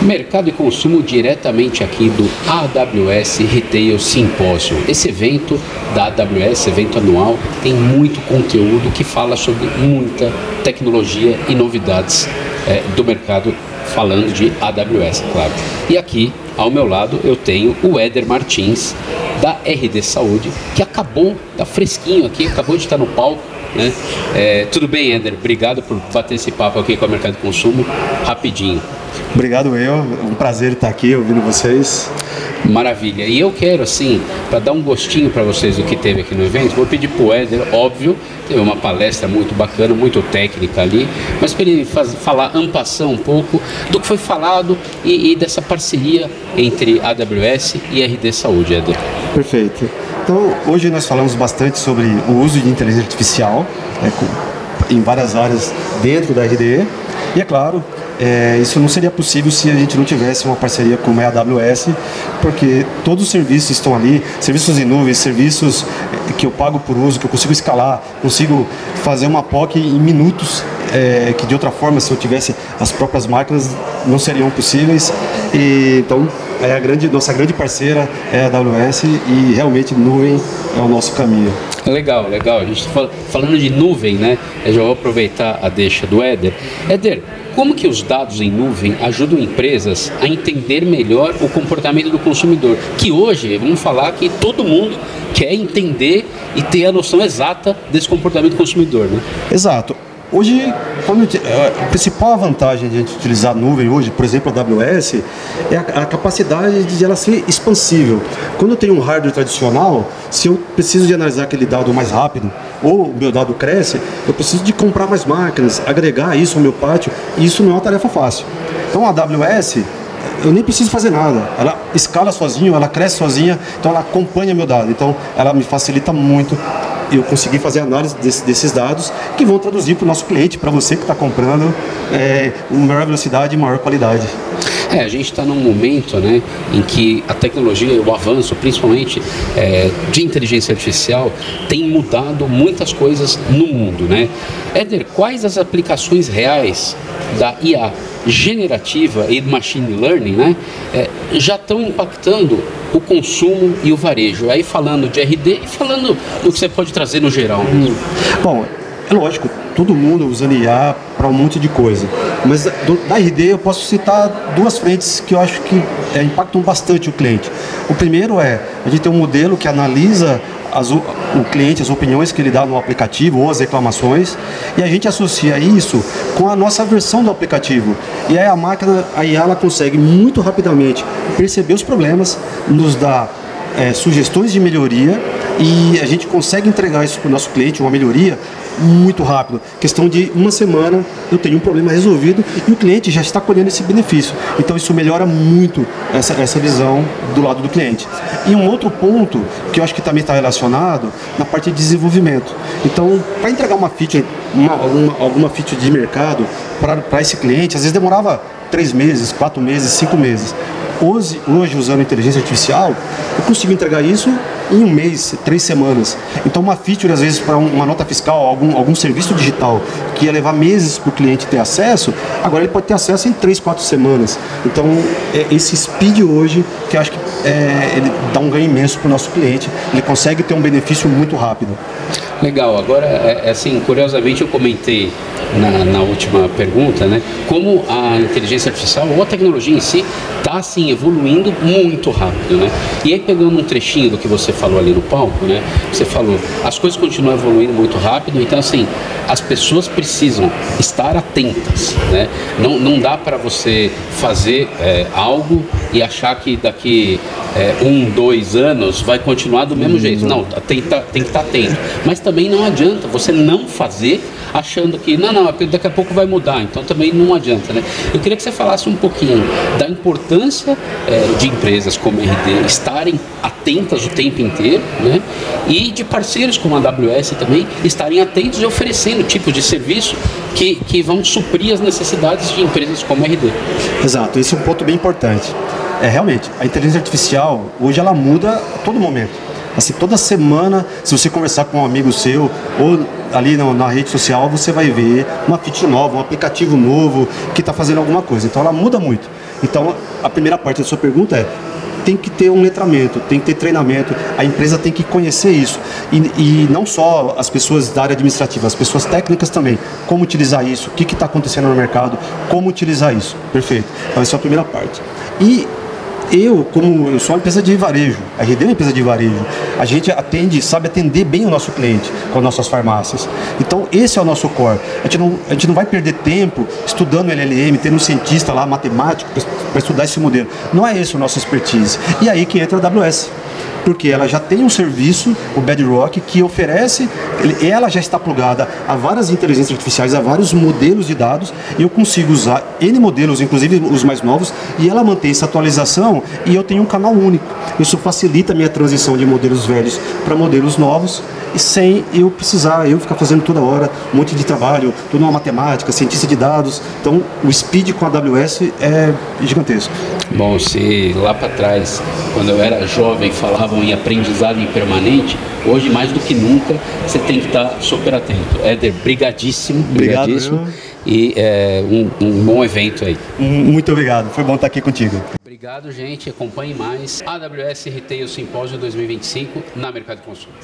Mercado e consumo diretamente aqui do AWS Retail Symposium. Esse evento da AWS, evento anual, tem muito conteúdo que fala sobre muita tecnologia e novidades do mercado, falando de AWS, claro. E aqui, ao meu lado, eu tenho o Éder Martins, da RD Saúde, que acabou, tá fresquinho aqui, acabou de estar no palco, né? Tudo bem, Éder? Obrigado por bater esse papo aqui com o Mercado e Consumo, rapidinho. Obrigado, é um prazer estar aqui ouvindo vocês. Maravilha. E eu quero, assim, para dar um gostinho para vocês do que teve aqui no evento, vou pedir para o Éder, óbvio, teve uma palestra muito bacana, muito técnica ali, mas para ele falar en passant um pouco do que foi falado e dessa parceria entre AWS e RD Saúde, Éder. Perfeito. Então, hoje nós falamos bastante sobre o uso de inteligência artificial em várias áreas dentro da RD. E é claro, isso não seria possível se a gente não tivesse uma parceria com a AWS, porque todos os serviços estão ali, serviços em nuvem, serviços que eu pago por uso, que eu consigo escalar, consigo fazer uma POC em minutos, que de outra forma, se eu tivesse as próprias máquinas, não seriam possíveis. E, então, nossa grande parceira é a AWS e realmente nuvem é o nosso caminho. Legal, legal. A gente está falando de nuvem, né? Eu já vou aproveitar a deixa do Éder. Éder, como que os dados em nuvem ajudam empresas a entender melhor o comportamento do consumidor? Que hoje, vamos falar que todo mundo quer entender e ter a noção exata desse comportamento do consumidor, né? Exato. Hoje, a principal vantagem de a gente utilizar a nuvem hoje, por exemplo, a AWS, é a capacidade de ela ser expansível. Quando eu tenho um hardware tradicional, se eu preciso de analisar aquele dado mais rápido, ou o meu dado cresce, eu preciso de comprar mais máquinas, agregar isso ao meu pátio, e isso não é uma tarefa fácil. Então a AWS, eu nem preciso fazer nada, ela escala sozinha, ela cresce sozinha, então ela acompanha meu dado, então ela me facilita muito eu conseguir fazer análise desses dados que vão traduzir para o nosso cliente, para você que está comprando, uma maior velocidade e maior qualidade. A gente está num momento, né, em que a tecnologia, o avanço, principalmente de inteligência artificial, tem mudado muitas coisas no mundo, né? Éder, quais as aplicações reais da IA generativa e do machine learning, né, já estão impactando o consumo e o varejo? Aí falando de RD e falando do que você pode trazer no geral. Bom, é lógico, todo mundo usando IA para um monte de coisa, mas da RD eu posso citar duas frentes que eu acho que impactam bastante o cliente. O primeiro a gente tem um modelo que analisa o cliente, as opiniões que ele dá no aplicativo ou as reclamações, e a gente associa isso com a nossa versão do aplicativo. E aí a máquina, a IA, ela consegue muito rapidamente perceber os problemas, nos dá sugestões de melhoria, e a gente consegue entregar isso para o nosso cliente, uma melhoria muito rápido. Questão de uma semana eu tenho um problema resolvido e o cliente já está colhendo esse benefício. Então isso melhora muito essa visão do lado do cliente. E um outro ponto que eu acho que também está relacionado na parte de desenvolvimento. Então, para entregar uma feature, alguma feature de mercado para esse cliente, às vezes demorava 3 meses, 4 meses, 5 meses. Hoje, usando inteligência artificial, eu consigo entregar isso em 1 mês, 3 semanas. Então, uma feature, às vezes, para uma nota fiscal, algum serviço digital, que ia levar meses para o cliente ter acesso, agora ele pode ter acesso em 3, 4 semanas. Então, esse speed hoje, que eu acho que ele dá um ganho imenso para o nosso cliente, ele consegue ter um benefício muito rápido. Legal, agora, assim, curiosamente eu comentei na última pergunta, né, como a inteligência artificial ou a tecnologia em si está, assim, evoluindo muito rápido, né? E aí, pegando um trechinho do que você falou ali no palco, né, você falou, as coisas continuam evoluindo muito rápido, então, assim, as pessoas precisam estar atentas, né? Não dá para você fazer algo e achar que daqui 1, 2 anos vai continuar do mesmo jeito. Não, tem que estar atento. Mas também não adianta você não fazer achando que não, daqui a pouco vai mudar, então também não adianta, né? Eu queria que você falasse um pouquinho da importância de empresas como a RD estarem atentas o tempo inteiro, né? E de parceiros como a AWS também estarem atentos e oferecendo tipos de serviço que vão suprir as necessidades de empresas como a RD. Exato, esse é um ponto bem importante. Realmente, a inteligência artificial hoje ela muda a todo momento. Assim, toda semana, se você conversar com um amigo seu ou ali na rede social, você vai ver uma feature nova, um aplicativo novo que está fazendo alguma coisa. Então ela muda muito. Então, a primeira parte da sua pergunta é: tem que ter um letramento, tem que ter treinamento, a empresa tem que conhecer isso. E não só as pessoas da área administrativa, as pessoas técnicas também. Como utilizar isso, o que está acontecendo no mercado, como utilizar isso. Perfeito. Então, essa é a primeira parte. E eu sou uma empresa de varejo, a RD é uma empresa de varejo, a gente sabe atender bem o nosso cliente com as nossas farmácias. Então esse é o nosso core. A gente não vai perder tempo estudando LLM, tendo um cientista lá, matemático, para estudar esse modelo. Não é esse o nosso expertise. E aí que entra a AWS. Porque ela já tem um serviço, o Bedrock, que oferece, ela já está plugada a várias inteligências artificiais, a vários modelos de dados, e eu consigo usar N modelos, inclusive os mais novos, e ela mantém essa atualização, e eu tenho um canal único. Isso facilita a minha transição de modelos velhos para modelos novos, e sem eu precisar, ficar fazendo toda hora um monte de trabalho, toda uma matemática, cientista de dados. Então, o speed com a AWS é gigantesco. Bom, se lá para trás, quando eu era jovem, falavam em aprendizado impermanente, hoje mais do que nunca você tem que estar super atento. Éder, brigadíssimo. E um bom evento aí. Muito obrigado, foi bom estar aqui contigo. Obrigado, gente. Acompanhe mais AWS Retail Symposium 2025 na Mercado de Consumo.